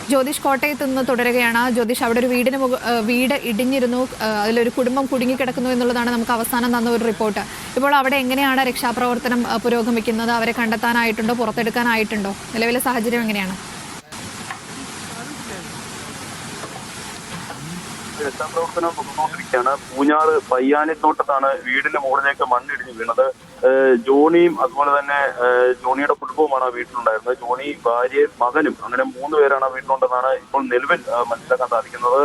ജ്യോതിഷ് കോട്ടയത്ത് നിന്ന് തുടരുകയാണ്. ജ്യോതിഷ്, അവിടെ ഒരു വീട് ഇടിഞ്ഞിരുന്നു, അതിലൊരു കുടുംബം കുടുങ്ങിക്കിടക്കുന്നു എന്നുള്ളതാണ് നമുക്ക് അവസാനം തന്ന ഒരു റിപ്പോർട്ട്. ഇപ്പോൾ അവിടെ എങ്ങനെയാണ് രക്ഷാപ്രവർത്തനം പുരോഗമിക്കുന്നത്? അവരെ കണ്ടെത്താനായിട്ടുണ്ടോ, പുറത്തെടുക്കാനായിട്ടുണ്ടോ? നിലവിലെ സാഹചര്യം എങ്ങനെയാണ്? രക്ഷാപ്രവർത്തനം തുടർന്നുകൊണ്ടിരിക്കുകയാണ്. പൂഞ്ഞാറ് പയ്യാനിത്തോട്ടത്താണ് വീടിന്റെ മുകളിലേക്ക് മണ്ണിടിഞ്ഞ് വീണത്. ജോണിയും അതുപോലെ തന്നെ ജോണിയുടെ കുടുംബവുമാണ് വീട്ടിലുണ്ടായിരുന്നത്. ജോണി, ഭാര്യയും മകനും, അങ്ങനെ 3 പേരാണ് വീട്ടിലുണ്ടെന്നാണ് ഇപ്പോൾ നിലവിൽ മനസ്സിലാക്കാൻ സാധിക്കുന്നത്.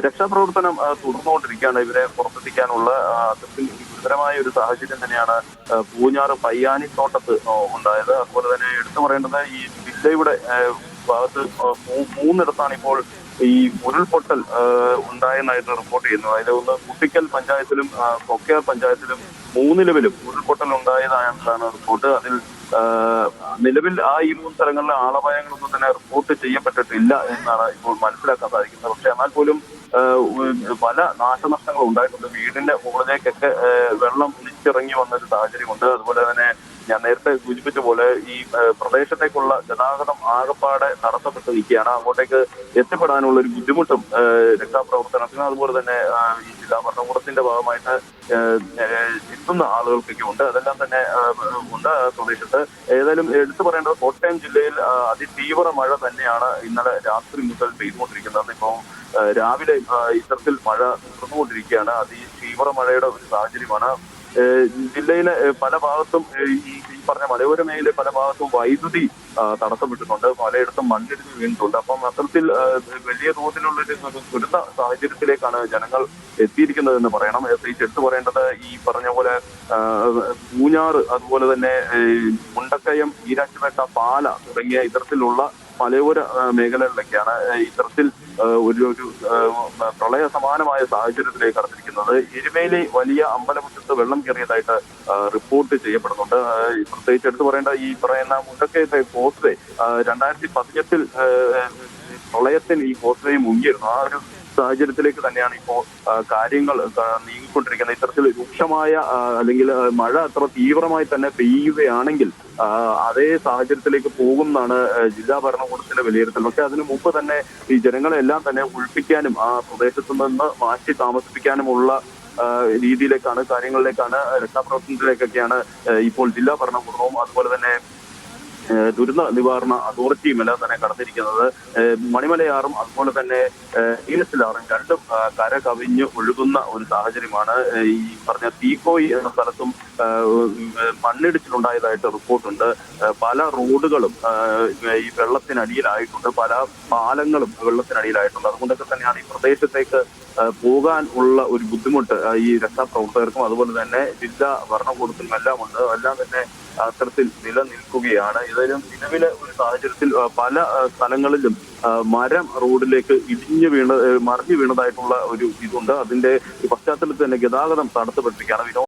രക്ഷാപ്രവർത്തനം തുടർന്നുകൊണ്ടിരിക്കുകയാണ്. ഇവരെ പുറത്തെത്തിക്കാനുള്ള അത്തരത്തിൽ ഗുരുതരമായ ഒരു സാഹചര്യം തന്നെയാണ് പൂഞ്ഞാറ് പയ്യാനിത്തോട്ടത്ത് ഉണ്ടായത്. അതുപോലെ തന്നെ എടുത്തു പറയേണ്ടത് ഈ ജില്ലയുടെ ഭാഗത്ത് 3 ഇപ്പോൾ ഈ ഉരുൾപൊട്ടൽ ഉണ്ടായെന്നായിട്ട് റിപ്പോർട്ട് ചെയ്യുന്നു. അതിൽ ഒന്ന് കുട്ടിക്കൽ പഞ്ചായത്തിലും കൊക്കയാർ പഞ്ചായത്തിലും 3 ലെവലും ഉരുൾപൊട്ടൽ ഉണ്ടായതായാണ് റിപ്പോർട്ട്. അതിൽ നിലവിൽ ഈ 3 സ്ഥലങ്ങളിലെ ആളപായങ്ങളൊന്നും തന്നെ റിപ്പോർട്ട് ചെയ്യപ്പെട്ടിട്ടില്ല എന്നാണ് ഇപ്പോൾ മനസ്സിലാക്കാൻ സാധിക്കുന്നത്. പക്ഷെ എന്നാൽ പോലും പല നാശനഷ്ടങ്ങളും ഉണ്ടായിട്ടുണ്ട്. വീടിന്റെ മുകളിലേക്കൊക്കെ വെള്ളം ഒലിച്ചിറങ്ങി വന്നൊരു സാഹചര്യമുണ്ട്. അതുപോലെ തന്നെ ഞാൻ നേരത്തെ സൂചിപ്പിച്ച പോലെ ഈ പ്രദേശത്തേക്കുള്ള ഗതാഗതം ആകപ്പാടെ തടസ്സപ്പെട്ട് നിൽക്കുകയാണ്. അങ്ങോട്ടേക്ക് എത്തിപ്പെടാനുള്ള ഒരു ബുദ്ധിമുട്ടും രക്ഷാപ്രവർത്തനത്തിന് അതുപോലെ തന്നെ ഈ ജില്ലാ ഭരണകൂടത്തിന്റെ ഭാഗമായിട്ട് എത്തുന്ന ആളുകൾക്കൊക്കെ ഉണ്ട്. അതെല്ലാം തന്നെ ഉണ്ട് പ്രദേശത്ത്. ഏതായാലും എടുത്തു പറയേണ്ടത് കോട്ടയം ജില്ലയിൽ അതിതീവ്ര മഴ തന്നെയാണ് ഇന്നലെ രാത്രി മുതൽ പെയ്തുകൊണ്ടിരിക്കുന്നത്. ഇപ്പോൾ രാവിലെ ഇത്തരത്തിൽ മഴ തുടർന്നുകൊണ്ടിരിക്കുകയാണ്. അതിതീവ്ര മഴയുടെ ഒരു സാഹചര്യമാണ്. ജില്ലയിലെ പല ഭാഗത്തും ഈ പറഞ്ഞ മലയോര മേഖലയിലെ പല ഭാഗത്തും വൈദ്യുതി തടസ്സപ്പെട്ടിട്ടുണ്ട്. പലയിടത്തും മണ്ണിടിഞ്ഞ് വീണിട്ടുണ്ട്. അപ്പം അത്തരത്തിൽ വലിയ തോതിലുള്ള ഒരു ദുരിത സാഹചര്യത്തിലേക്കാണ് ജനങ്ങൾ എത്തിയിരിക്കുന്നത് പറയണം. പ്രത്യേകിച്ച് എടുത്തു പറയേണ്ടത് ഈ പറഞ്ഞ പോലെ പൂഞ്ഞാറ്, അതുപോലെ തന്നെ മുണ്ടക്കയം, ഈരാറ്റുപേട്ട, പാല തുടങ്ങിയ ഇത്തരത്തിലുള്ള മലയോര മേഖലകളിലൊക്കെയാണ് ഇത്തരത്തിൽ ഒരു പ്രളയ സമാനമായ സാഹചര്യത്തിലേക്ക് കടന്നിരിക്കുന്നത്. എരുമേലി വലിയ അമ്പലമുറ്റത്ത് വെള്ളം കയറിയതായിട്ട് റിപ്പോർട്ട് ചെയ്യപ്പെടുന്നുണ്ട്. പ്രത്യേകിച്ച് എടുത്തു പറയേണ്ട ഈ പറയുന്ന മുണ്ടക്കയത്തെ കോസ്വേ 2018 പ്രളയത്തിൽ ഈ കോസ്വേ മുങ്ങിയിരുന്നു. ആ ഒരു സാഹചര്യത്തിലേക്ക് തന്നെയാണ് ഇപ്പോൾ കാര്യങ്ങൾ നീങ്ങിക്കൊണ്ടിരിക്കുന്നത്. ഇത്തരത്തിൽ രൂക്ഷമായ അല്ലെങ്കിൽ മഴ അത്ര തീവ്രമായി തന്നെ പെയ്യുകയാണെങ്കിൽ അതേ സാഹചര്യത്തിലേക്ക് പോകുമെന്നാണ് ജില്ലാ ഭരണകൂടത്തിന്റെ വിലയിരുത്തൽ. പക്ഷെ അതിനു മുമ്പ് തന്നെ ഈ ജനങ്ങളെല്ലാം തന്നെ ഒഴിപ്പിക്കാനും ആ പ്രദേശത്തു നിന്ന് മാറ്റി താമസിപ്പിക്കാനുമുള്ള രീതിയിലേക്കാണ്, കാര്യങ്ങളിലേക്കാണ്, രക്ഷാപ്രവർത്തനത്തിലേക്കൊക്കെയാണ് ഇപ്പോൾ ജില്ലാ ഭരണകൂടവും അതുപോലെ തന്നെ ദുരന്ത നിവാരണ അതോറിറ്റിയും എല്ലാം തന്നെ കടന്നിരിക്കുന്നത്. മണിമലയാറും അതുപോലെ തന്നെ ഈനസിലാറും രണ്ടും കര കവിഞ്ഞ് ഒഴുകുന്ന ഒരു സാഹചര്യമാണ്. ഈ പറഞ്ഞ തീക്കോയി എന്ന സ്ഥലത്തും മണ്ണിടിച്ചിലുണ്ടായതായിട്ട് റിപ്പോർട്ടുണ്ട്. പല റോഡുകളും ഈ വെള്ളത്തിനടിയിലായിട്ടുണ്ട്. പല പാലങ്ങളും വെള്ളത്തിനടിയിലായിട്ടുണ്ട്. അതുകൊണ്ടൊക്കെ തന്നെയാണ് ഈ പ്രദേശത്തേക്ക് പോകാൻ ഉള്ള ഒരു ബുദ്ധിമുട്ട് ഈ രക്ഷാപ്രവർത്തകർക്കും അതുപോലെ തന്നെ ജില്ലാ ഭരണകൂടത്തിനും എല്ലാം ഉണ്ട്. എല്ലാം തന്നെ അത്തരത്തിൽ നിലനിൽക്കുകയാണ്. ഏതായാലും നിലവിലെ ഒരു സാഹചര്യത്തിൽ പല സ്ഥലങ്ങളിലും മരം റോഡിലേക്ക് മറിഞ്ഞു വീണതായിട്ടുള്ള ഒരു ഇതുണ്ട്. അതിന്റെ പശ്ചാത്തലത്തിൽ തന്നെ ഗതാഗതം തടസ്സപ്പെട്ടിരിക്കുകയാണ്.